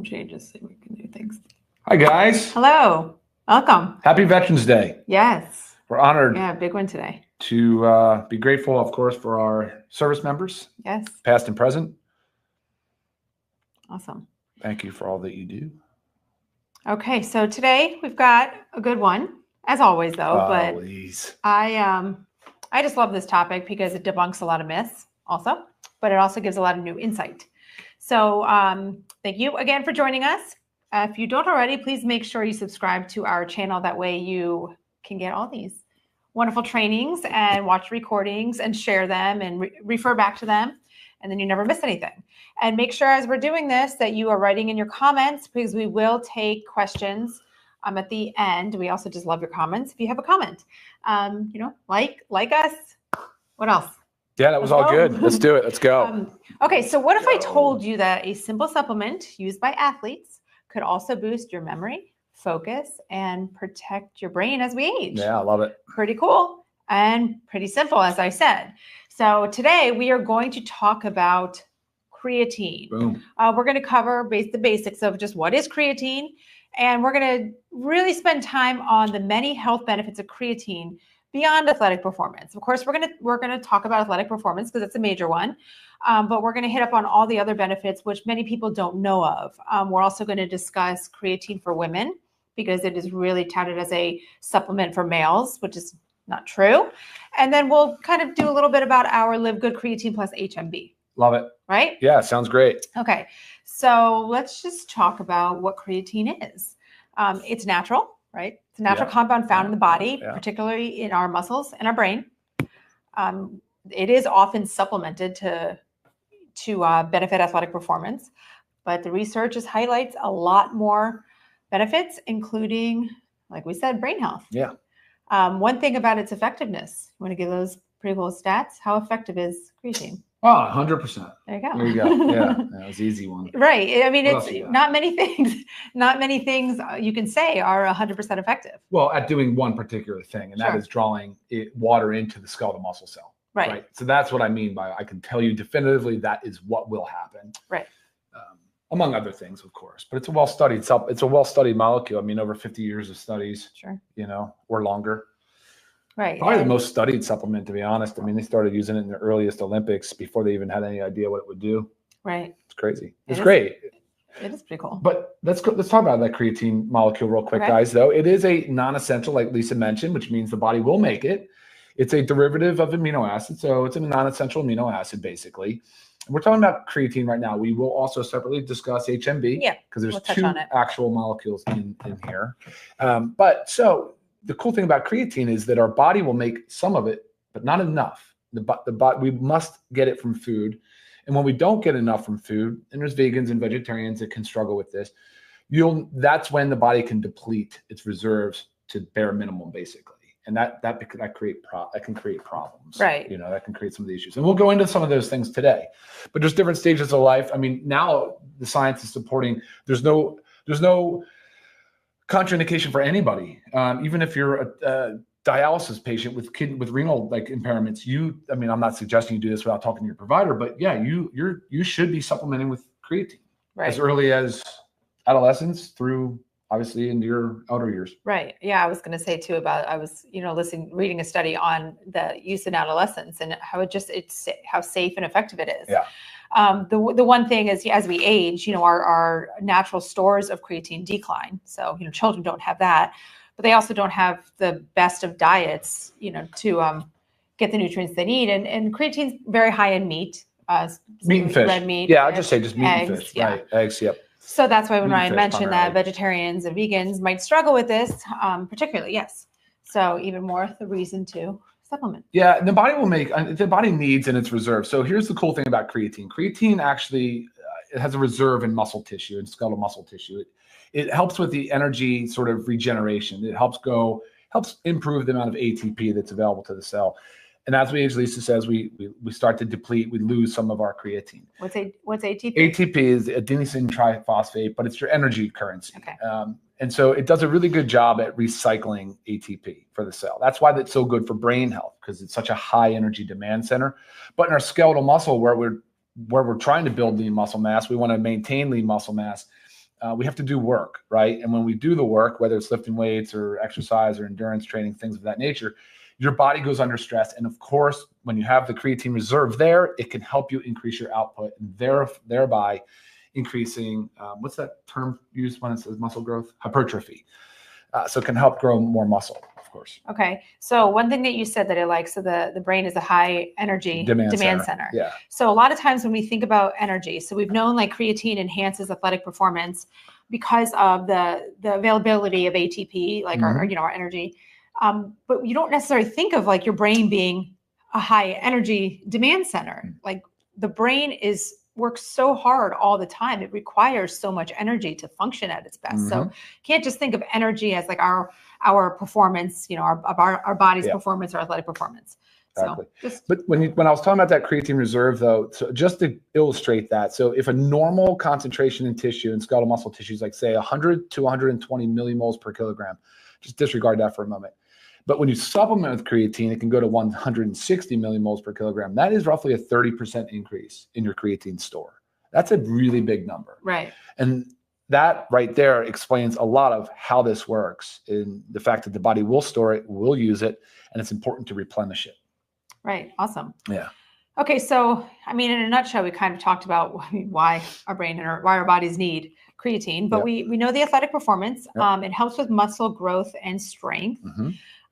We'll change this so we can do things. Hi, guys. Hello. Welcome. Happy Veterans Day. Yes. We're honored. Yeah, big one today. To be grateful, of course, for our service members. Yes. Past and present. Awesome. Thank you for all that you do. Okay, so today we've got a good one, as always, though. Always. But I just love this topic because it debunks a lot of myths, also, but it also gives a lot of new insight. So thank you again for joining us. If you don't already, please make sure you subscribe to our channel. That way you can get all these wonderful trainings and watch recordings and share them and refer back to them. And then you never miss anything. And make sure as we're doing this that you are writing in your comments, because we will take questions at the end. We also just love your comments. If you have a comment, like us. What else? Yeah, that was all good. Let's do it. Let's go. Okay, so what if I told you that a simple supplement used by athletes could also boost your memory, focus, and protect your brain as we age? Yeah, I love it. Pretty cool and pretty simple, as I said. So today we are going to talk about creatine. Boom. We're going to cover the basics of just what is creatine, and we're going to really spend time on the many health benefits of creatine beyond athletic performance. Of course, we're going to talk about athletic performance because it's a major one, but we're going to hit up on all the other benefits which many people don't know of. We're also going to discuss creatine for women because it is really touted as a supplement for males, which is not true. And then we'll kind of do a little bit about our Livegood Creatine plus HMB. Love it. Right? Yeah, sounds great. Okay, so let's just talk about what creatine is. It's natural, right? It's a natural compound found in the body, particularly in our muscles and our brain. It is often supplemented to benefit athletic performance, but the research just highlights a lot more benefits, including, like we said, brain health. Yeah. One thing about its effectiveness, you want to give those pretty cool stats? How effective is creatine? Oh, 100%. There you go. There you go. Yeah, that was an easy one. Right. I mean, it's not many things you can say are 100% effective. Well, at doing one particular thing, and that is drawing water into the skeletal muscle cell. Right. So that's what I mean by I can tell you definitively that is what will happen. Right. Among other things, of course, but it's a well-studied molecule. I mean, over 50 years of studies, or longer. Right. Probably the most studied supplement, to be honest. I mean, they started using it in the earliest Olympics before they even had any idea what it would do. Right. It's crazy. It's great. It is pretty cool. But let's talk about that creatine molecule real quick, guys, though. It is a non-essential, like Lisa mentioned, which means the body will make it. It's a derivative of amino acid. So it's a non-essential amino acid, basically. And we're talking about creatine right now. We will also separately discuss HMB because there's two actual molecules in here. So the cool thing about creatine is that our body will make some of it, but not enough. We must get it from food. And when we don't get enough from food, and there's vegans and vegetarians that can struggle with this, that's when the body can deplete its reserves to bare minimum, basically. And that can create problems. Right. That can create some of the issues. And we'll go into some of those things today. But there's different stages of life. I mean, now the science is supporting there's no contraindication for anybody. Even if you're a dialysis patient with renal impairments, I'm not suggesting you do this without talking to your provider, but you should be supplementing with creatine as early as adolescence through obviously into your elder years. Right. Yeah. I was going to say too I was, reading a study on the use in adolescents and how how safe and effective it is. Yeah. The one thing is as we age, our natural stores of creatine decline. So, children don't have that, but they also don't have the best of diets, to get the nutrients they need. And creatine's very high in meat. Meat and fish. Red meat. Yeah. I'll just say just meat eggs, and fish. Right. Eggs. Yep. So that's why when Ryan mentioned that vegetarians and vegans might struggle with this, particularly, yes. So even more the reason to supplement. Yeah, the body needs in its reserve. So here's the cool thing about creatine. Creatine actually it has a reserve in muscle tissue and skeletal muscle tissue. It helps with the energy sort of regeneration. It helps improve the amount of ATP that's available to the cell. And as we age, Lisa says, we start to deplete, we lose some of our creatine. What's ATP? ATP is adenosine triphosphate, but it's your energy currency. Okay. And so it does a really good job at recycling ATP for the cell. That's why it's so good for brain health, because it's such a high energy demand center. But in our skeletal muscle, where we're trying to build lean muscle mass, we want to maintain lean muscle mass. we have to do work, right? And when we do the work, whether it's lifting weights or exercise or endurance training, things of that nature, your body goes under stress. And of course, when you have the creatine reserve there, it can help you increase your output and thereby increasing, what's that term used when it says muscle growth? Hypertrophy. So it can help grow more muscle, of course. Okay. So one thing that you said that I like, so the brain is a high energy demand center. Yeah. So a lot of times when we think about energy, so we've known like creatine enhances athletic performance because of the availability of ATP, like our energy. But you don't necessarily think of like your brain being a high energy demand center. Like the brain works so hard all the time. It requires so much energy to function at its best. So you can't just think of energy as like our performance, our body's performance, our athletic performance. Exactly. So but when I was talking about that creatine reserve though, so just to illustrate that, so if a normal concentration in tissue and skeletal muscle tissue is like say 100 to 120 millimoles per kilogram, just disregard that for a moment. But when you supplement with creatine, it can go to 160 millimoles per kilogram. That is roughly a 30% increase in your creatine store. That's a really big number. Right. And that right there explains a lot of how this works, in the fact that the body will store it, will use it, and it's important to replenish it. Right. Awesome. Yeah. Okay. So, I mean, in a nutshell, we kind of talked about why our brain and why our bodies need creatine, but we know the athletic performance. It helps with muscle growth and strength.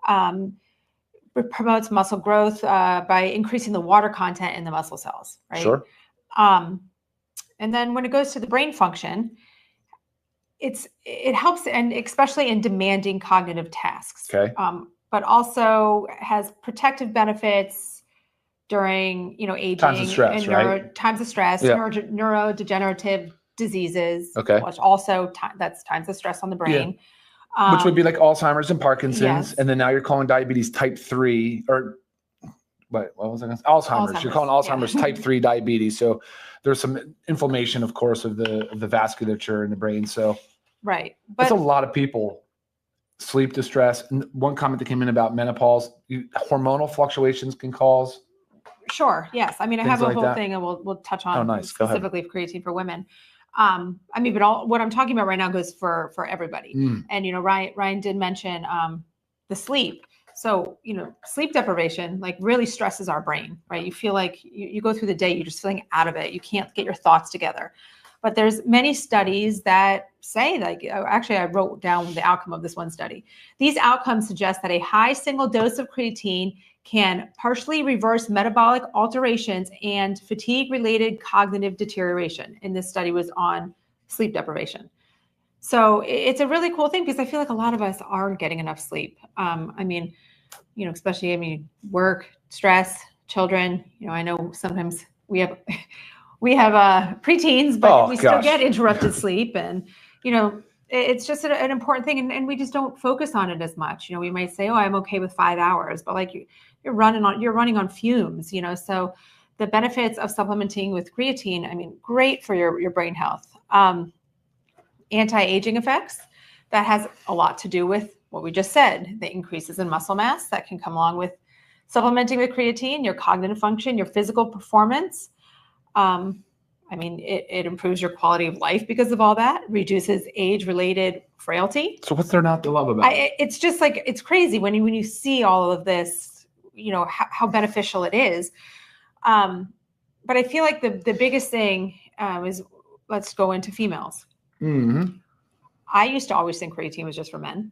It promotes muscle growth by increasing the water content in the muscle cells, right? Sure. And then when it goes to the brain function, it helps, and especially in demanding cognitive tasks. Okay. But also has protective benefits during aging, times of stress, right? Times of stress, neurodegenerative diseases. Okay. Which also that's times of stress on the brain. Yeah. Which would be like Alzheimer's and Parkinson's, yes. And then now you're calling diabetes type 3, or what was I going to say? Alzheimer's. You're calling Alzheimer's type 3 diabetes. So there's some inflammation, of course, of the vasculature in the brain. So right, but it's a lot of people. Sleep distress. And one comment that came in about menopause, hormonal fluctuations can cause. Sure. Yes. I mean, I have a whole thing, and we'll touch on specifically creatine for women. I mean, but what I'm talking about right now goes for everybody. And Ryan did mention the sleep. So sleep deprivation like really stresses our brain, right? You feel like you go through the day, you're just feeling out of it. You can't get your thoughts together. But there's many studies that say, like, actually, I wrote down the outcome of this one study. These outcomes suggest that a high single dose of creatine can partially reverse metabolic alterations and fatigue-related cognitive deterioration. And this study was on sleep deprivation. So it's a really cool thing because I feel like a lot of us aren't getting enough sleep. I mean, especially, work, stress, children. I know sometimes we have preteens, but we still get interrupted sleep, and it's just an important thing, and we just don't focus on it as much. We might say, "Oh, I'm okay with 5 hours," but like you're running on fumes. So the benefits of supplementing with creatine, I mean, great for your brain health. Anti-aging effects, that has a lot to do with what we just said, the increases in muscle mass that can come along with supplementing with creatine, your cognitive function, your physical performance. I mean, it improves your quality of life because of all that, reduces age-related frailty. So what's there not to love about it? It's just like, it's crazy when you see all of this, how beneficial it is. But I feel like the biggest thing is, let's go into females. I used to always think creatine was just for men,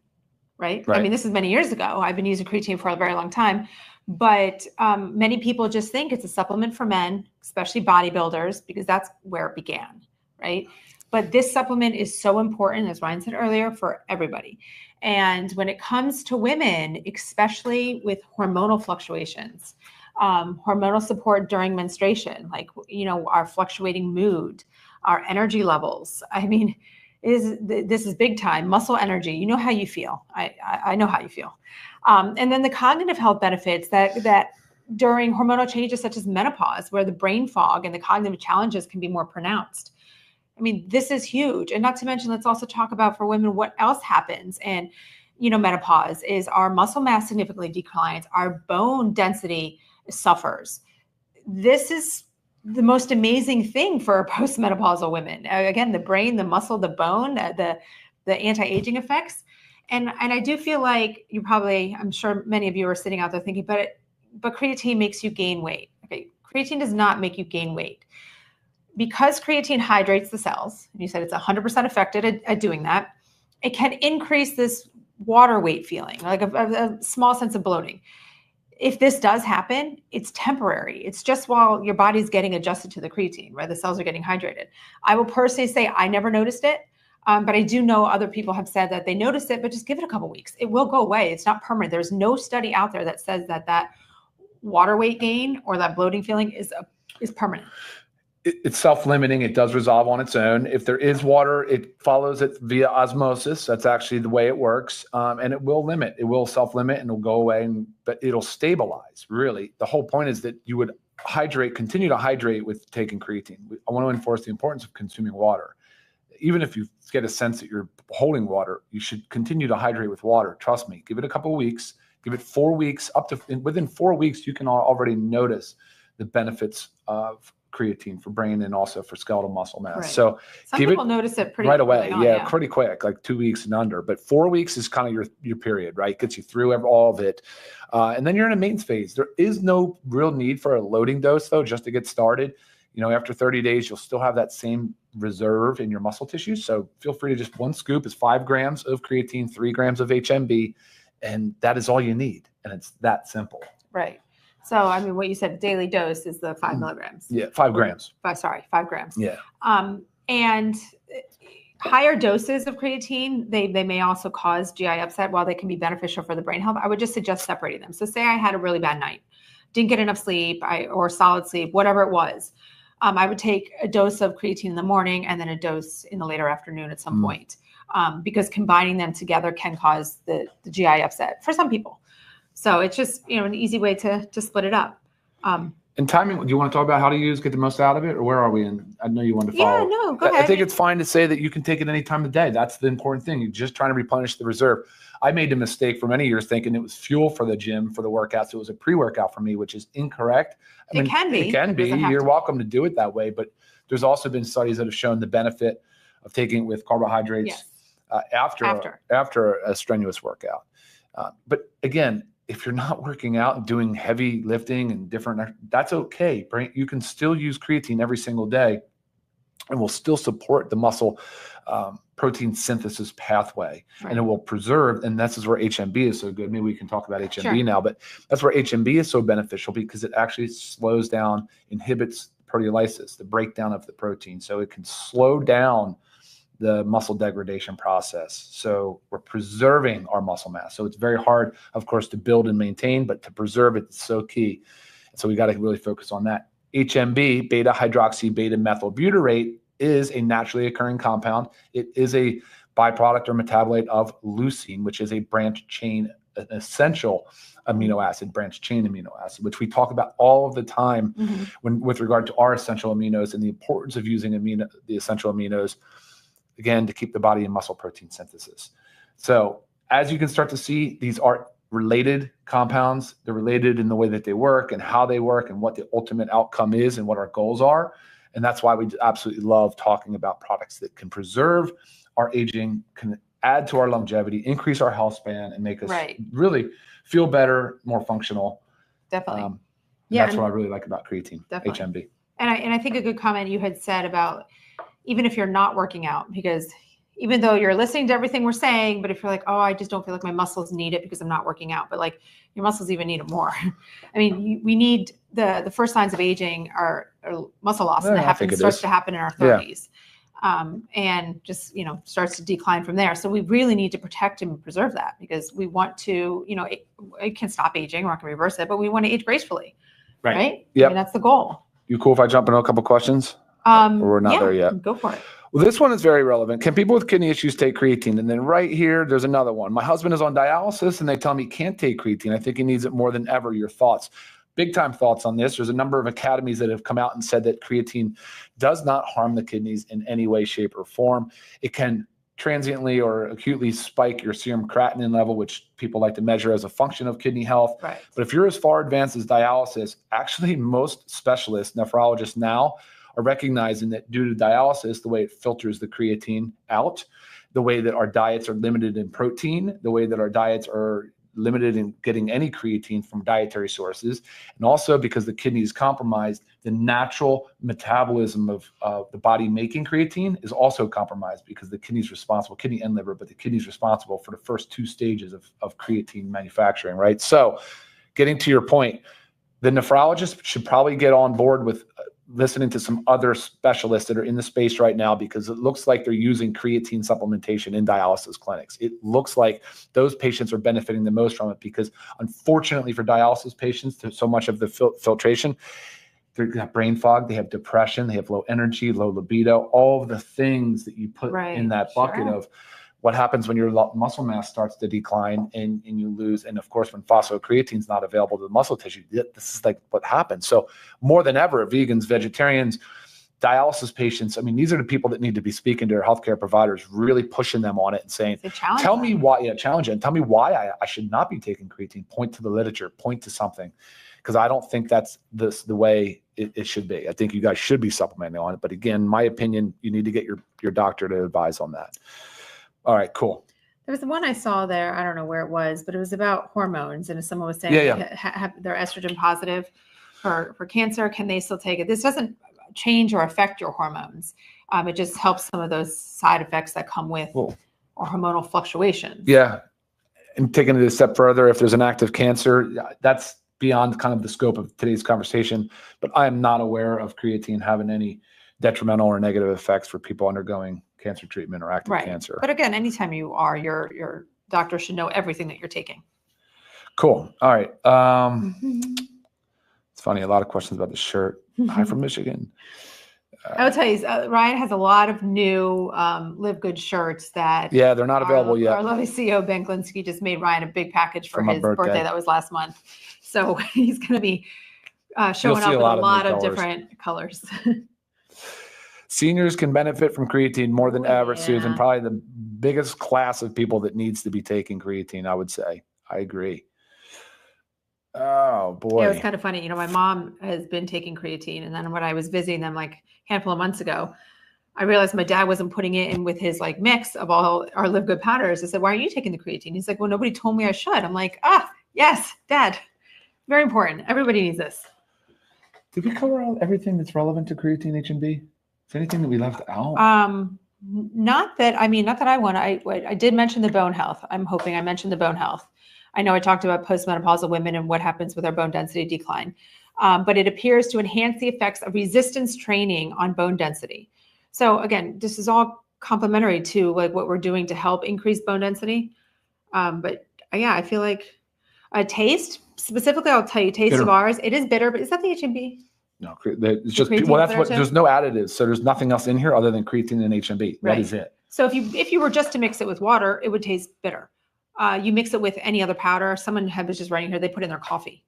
right? I mean, this is many years ago. I've been using creatine for a very long time. But many people just think it's a supplement for men, especially bodybuilders, because that's where it began, right? But this supplement is so important, as Ryan said earlier, for everybody. And when it comes to women, especially with hormonal fluctuations, hormonal support during menstruation, like, our fluctuating mood, our energy levels. I mean, this is big time. Muscle energy. You know how you feel. I know how you feel. And then the cognitive health benefits that during hormonal changes such as menopause, where the brain fog and the cognitive challenges can be more pronounced. I mean, this is huge. And not to mention, let's also talk about for women, what else happens. And, menopause is our muscle mass significantly declines. Our bone density suffers. This is the most amazing thing for postmenopausal women. Again, the brain, the muscle, the bone, the anti-aging effects. And I do feel like you probably, I'm sure many of you are sitting out there thinking, but creatine makes you gain weight. Okay, creatine does not make you gain weight. Because creatine hydrates the cells, and you said it's 100% effective at doing that, it can increase this water weight feeling, like a small sense of bloating. If this does happen, it's temporary. It's just while your body's getting adjusted to the creatine, right? The cells are getting hydrated. I will personally say I never noticed it, but I do know other people have said that they noticed it, but just give it a couple weeks. It will go away. It's not permanent. There's no study out there that says that water weight gain or that bloating feeling is permanent. It's self-limiting. It does resolve on its own. If there is water, it follows it via osmosis. That's actually the way it works. And it will limit. It will self-limit and it'll go away, but it'll stabilize. Really, the whole point is that you would continue to hydrate with taking creatine. I want to enforce the importance of consuming water. Even if you get a sense that you're holding water, you should continue to hydrate with water. Trust me. Give it a couple of weeks. Give it 4 weeks. Within 4 weeks, you can already notice the benefits of creatine for brain and also for skeletal muscle mass. Right. So some people notice it pretty right away. On, pretty quick, like 2 weeks and under. But 4 weeks is kind of your period, right? Gets you through all of it. And then you're in a maintenance phase. There is no real need for a loading dose, though, just to get started. After 30 days, you'll still have that same reserve in your muscle tissue. So feel free to just 1 scoop is 5 grams of creatine, 3 grams of HMB, and that is all you need. And it's that simple. Right. So, I mean, what you said, daily dose is the 5 milligrams. Yeah, 5 grams. 5 grams. Yeah. And higher doses of creatine, they may also cause GI upset. While they can be beneficial for the brain health, I would just suggest separating them. So say I had a really bad night, didn't get enough sleep, or solid sleep, whatever it was. I would take a dose of creatine in the morning and then a dose in the later afternoon at some point, because combining them together can cause the GI upset for some people. So it's just, an easy way to split it up. And timing, do you want to talk about how to get the most out of it, or where are we in? I know you want to follow. Yeah, no, go ahead. I think it's fine to say that you can take it any time of day. That's the important thing. You're just trying to replenish the reserve. I made the mistake for many years thinking it was fuel for the gym, for the workouts. It was a pre-workout for me, which is incorrect. It can be. It can be. You're welcome to do it that way. But there's also been studies that have shown the benefit of taking it with carbohydrates after a strenuous workout. But again, if you're not working out and doing heavy lifting and that's okay. You can still use creatine every single day and will still support the muscle protein synthesis pathway. Right. And it will preserve, and this is where HMB is so good. Maybe we can talk about HMB now, but that's where HMB is so beneficial because it actually slows down, inhibits proteolysis, the breakdown of the protein. So it can slow down the muscle degradation process. So we're preserving our muscle mass. So it's very hard, of course, to build and maintain, but to preserve it is so key. So we got to really focus on that. HMB, beta hydroxy beta methyl butyrate, is a naturally occurring compound. It is a byproduct or metabolite of leucine, which is a branched chain, an essential amino acid, branched chain amino acid, which we talk about all of the time with regard to our essential aminos and the importance of using the essential aminos, again, to keep the body in muscle protein synthesis. So as you can start to see, these are related compounds. They're related in the way that they work and how they work and what the ultimate outcome is and what our goals are. And that's why we absolutely love talking about products that can preserve our aging, can add to our longevity, increase our health span, and make us really feel better, more functional. Definitely. That's what I really like about creatine, HMB. And I think a good comment you had said about even if you're not working out, because even though you're listening to everything we're saying, but if you're like, oh, I just don't feel like my muscles need it because I'm not working out, but like your muscles even need it more. I mean, we need the first signs of aging are muscle loss, and that starts to happen in our 30s. And just, starts to decline from there. So we really need to protect and preserve that because we want to, it can stop aging. We're not going to reverse it, but we want to age gracefully. Right? Yeah. I mean, that's the goal. You cool if I jump into a couple questions? Or we're not there yet? Go for it. Well, this one is very relevant. Can people with kidney issues take creatine? And then right here, there's another one. My husband is on dialysis and they tell me he can't take creatine. I think he needs it more than ever. Your thoughts? Big time thoughts on this. There's a number of academies that have come out and said that creatine does not harm the kidneys in any way, shape, or form. It can transiently or acutely spike your serum creatinine level, which people like to measure as a function of kidney health. Right. But if you're as far advanced as dialysis, actually most specialists, nephrologists now are recognizing that due to dialysis, the way it filters the creatine out, the way that our diets are limited in protein, the way that our diets are limited in getting any creatine from dietary sources, and also because the kidney is compromised, the natural metabolism of the body making creatine is also compromised because the kidney is responsible, kidney and liver, but the kidney is responsible for the first 2 stages of creatine manufacturing, right? So getting to your point, the nephrologist should probably get on board with listening to some other specialists that are in the space right now, because it looks like they're using creatine supplementation in dialysis clinics. It looks like those patients are benefiting the most from it, because unfortunately for dialysis patients, so much of the filtration, they have brain fog, they have depression, they have low energy, low libido, all of the things that you put in that bucket of what happens when your muscle mass starts to decline and you lose. And of course, when phosphocreatine is not available to the muscle tissue, this is like what happens. So more than ever, vegans, vegetarians, dialysis patients, I mean, these are the people that need to be speaking to their healthcare providers, really pushing them on it and saying, tell me why, challenge it, and tell me why I should not be taking creatine. Point to the literature, point to something, because I don't think that's the way it should be. I think you guys should be supplementing on it. But again, my opinion, you need to get your doctor to advise on that. All right, cool. There was the one I saw there. I don't know where it was, but it was about hormones. And if someone was saying they're estrogen positive for cancer, can they still take it? This doesn't change or affect your hormones. It just helps some of those side effects that come with or hormonal fluctuations. Yeah. And taking it a step further, if there's an active cancer, that's beyond kind of the scope of today's conversation. But I am not aware of creatine having any detrimental or negative effects for people undergoing cancer treatment or active cancer. But again, anytime you are, your doctor should know everything that you're taking. Cool. All right. It's funny. A lot of questions about the shirt. Hi from Michigan. I will tell you, Ryan has a lot of new Livegood shirts that they're not available yet. Our lovely CEO, Ben Glinsky, just made Ryan a big package for his birthday. That was last month. So he's going to be showing up with a lot of different colors. Seniors can benefit from creatine more than ever, Susan. Probably the biggest class of people that needs to be taking creatine, I would say. I agree. Oh, boy. Yeah, it was kind of funny. You know, my mom has been taking creatine. And then when I was visiting them like a handful of months ago, I realized my dad wasn't putting it in with his like mix of all our Livegood powders. I said, why are you taking the creatine? He's like, well, nobody told me I should. I'm like, yes, Dad. Very important. Everybody needs this. Did we cover everything that's relevant to creatine H&B? Is there anything that we left out? Not that I want. I did mention the bone health. I'm hoping I mentioned the bone health. I know I talked about postmenopausal women and what happens with our bone density decline, but it appears to enhance the effects of resistance training on bone density. So again, this is all complementary to like what we're doing to help increase bone density. But yeah, I feel like taste specifically, I'll tell you, taste of ours, it is bitter, but is that the H&B? No, it's just there's no additives, so there's nothing else in here other than creatine and H&B. That is it. So if you were just to mix it with water, it would taste bitter. You mix it with any other powder. Someone was just writing here, they put in their coffee,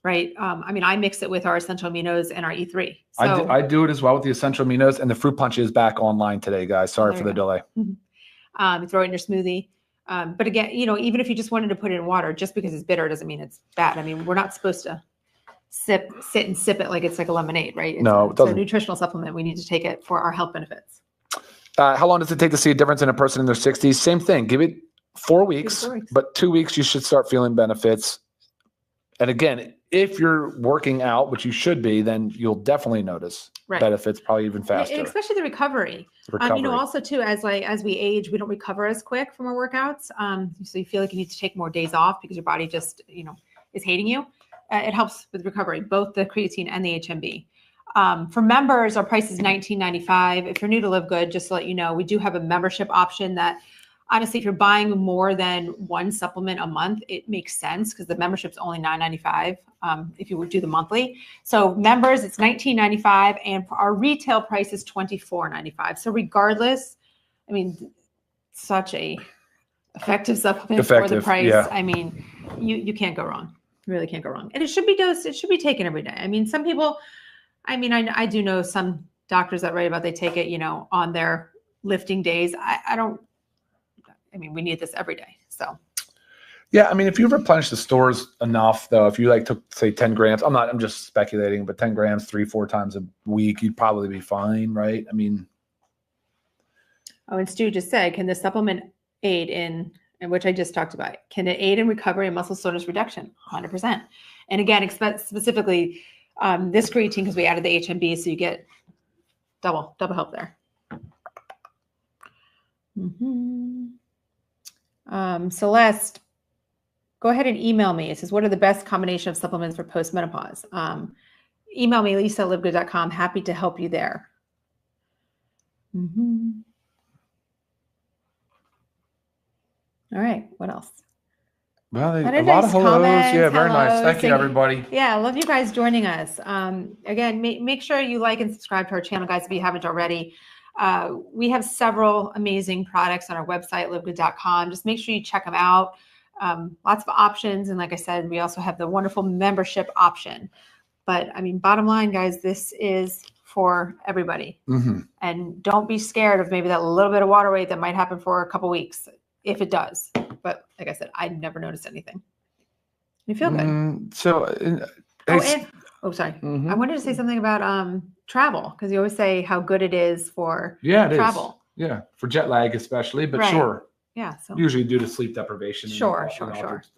right? I mix it with our essential aminos and our E3. So, I do it as well with the essential aminos, and the fruit punch is back online today, guys. Sorry for the delay. Mm-hmm. Throw it in your smoothie. But again, even if you just wanted to put it in water, just because it's bitter doesn't mean it's bad. We're not supposed to sit and sip it like it's like a lemonade, right? It's a nutritional supplement. We need to take it for our health benefits. How long does it take to see a difference in a person in their 60s? Same thing. Give it 4 weeks, but 2 weeks you should start feeling benefits. And again, if you're working out, which you should be, then you'll definitely notice benefits probably even faster. And especially the recovery. Also too, as we age, we don't recover as quick from our workouts. So you feel like you need to take more days off because your body just, is hating you. It helps with recovery, both the creatine and the HMB. For members, our price is $19.95. If you're new to Livegood, just to let you know, we do have a membership option that honestly, if you're buying more than one supplement a month, it makes sense because the membership's only $9.95 if you would do the monthly. So members, it's $19.95, and our retail price is $24.95. So regardless, such a effective supplement for the price. Yeah. You can't go wrong. You really can't go wrong. And it should be dosed. It should be taken every day. Some people, I do know some doctors that write about they take it, on their lifting days. I don't I mean, we need this every day. So. Yeah, I mean, if you replenish the stores enough, though, if you like took, say, 10 grams, I'm just speculating, but 10 grams 3-4 times a week, you'd probably be fine, right? I mean. Oh, and Stu just said, can the supplement aid in, and which I just talked about, can it aid in recovery and muscle soreness reduction? 100%. And again, specifically this creatine, because we added the HMB, so you get double help there. Celeste, go ahead and email me. It says, what are the best combination of supplements for postmenopause? Email me, lisa@livegood.com. Happy to help you there. All right. What else? Well, a lot of hellos. Yeah, very nice. Thank you, everybody. Yeah, I love you guys joining us. Again, make sure you like and subscribe to our channel, guys, if you haven't already. We have several amazing products on our website, livegood.com. Just make sure you check them out. Lots of options. And like I said, we also have the wonderful membership option. But I mean, bottom line, guys, this is for everybody. And don't be scared of maybe that little bit of water weight that might happen for a couple weeks. If it does, but like I said, I never noticed anything. You feel good. Sorry. I wanted to say something about travel, because you always say how good it is for travel. Yeah, for jet lag especially, but sure. Yeah. So usually due to sleep deprivation. Sure.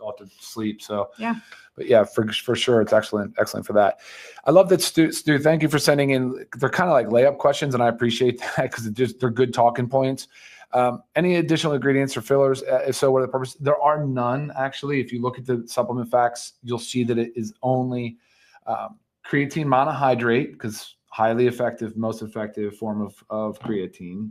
Altered sleep. So yeah. But yeah, for sure, it's excellent for that. I love that, Stu. Thank you for sending in. They're kind of like layup questions, and I appreciate that because they're good talking points. Any additional ingredients or fillers? If so, what are the purpose? There are none, actually. If you look at the supplement facts, you'll see that it is only creatine monohydrate, because highly effective, most effective form of creatine,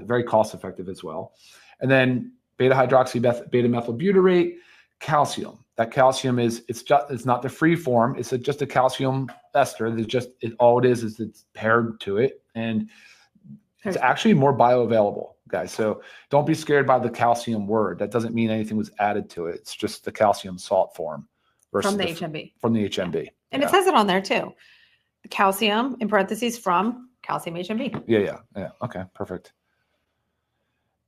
very cost effective as well. And then beta hydroxy beta methylbutyrate, calcium. That calcium it's not the free form. It's just a calcium ester. All it is it's paired to it, and it's actually more bioavailable, guys. So don't be scared by the calcium word. That doesn't mean anything was added to it. It's just the calcium salt form versus from the HMB. From the HMB. Yeah. And it says it on there too. The calcium in parentheses from calcium HMB. Yeah. Okay, perfect.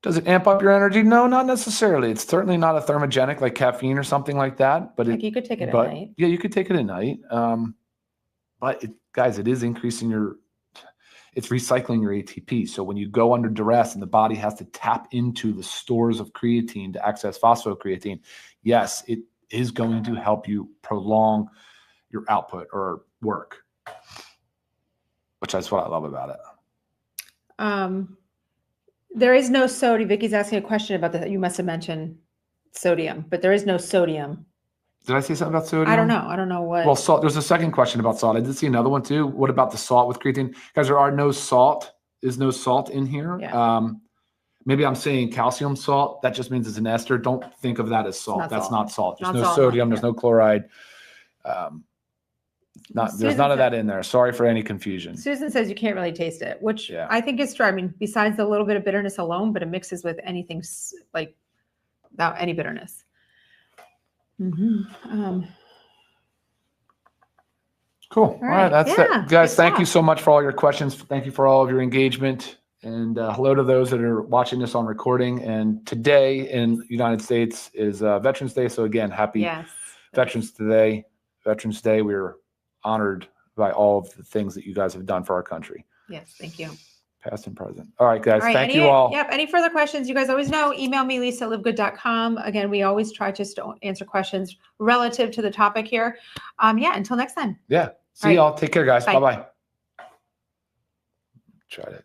Does it amp up your energy? No, not necessarily. It's certainly not a thermogenic like caffeine or something like that. But you could take it at night. Yeah, you could take it at night. But guys, it is increasing it's recycling your ATP. So when you go under duress and the body has to tap into the stores of creatine to access phosphocreatine, yes, it is going to help you prolong your output or work, which is what I love about it. There is no sodium. Vicky's asking a question about that. You must have mentioned sodium, but there is no sodium. Did I say something about sodium? I don't know what. Well, salt. There's a second question about salt. I did see another one too. What about the salt with creatine? Guys, there are no salt. Is no salt in here. Yeah. Maybe I'm saying calcium salt. That just means it's an ester. Don't think of that as salt. That's not salt. There's no sodium. There's no chloride. There's none of that in there. Sorry for any confusion. Susan says you can't really taste it, which I think is true. I mean, besides the little bit of bitterness alone, but it mixes with anything like without any bitterness. Cool. All right. That's it. Guys, thank you so much for all your questions. Thank you for all of your engagement. And hello to those that are watching this on recording. And today in the United States is Veterans Day. So again, happy Veterans Day. Veterans Day. We're honored by all of the things that you guys have done for our country. Yes, thank you. Past and present. All right, guys. Thank you all. Yep. Any further questions? You guys always know, email me, lisa@livegood.com. Again, we always try just to answer questions relative to the topic here. Until next time. Yeah. See y'all. Take care, guys. Bye-bye. Try to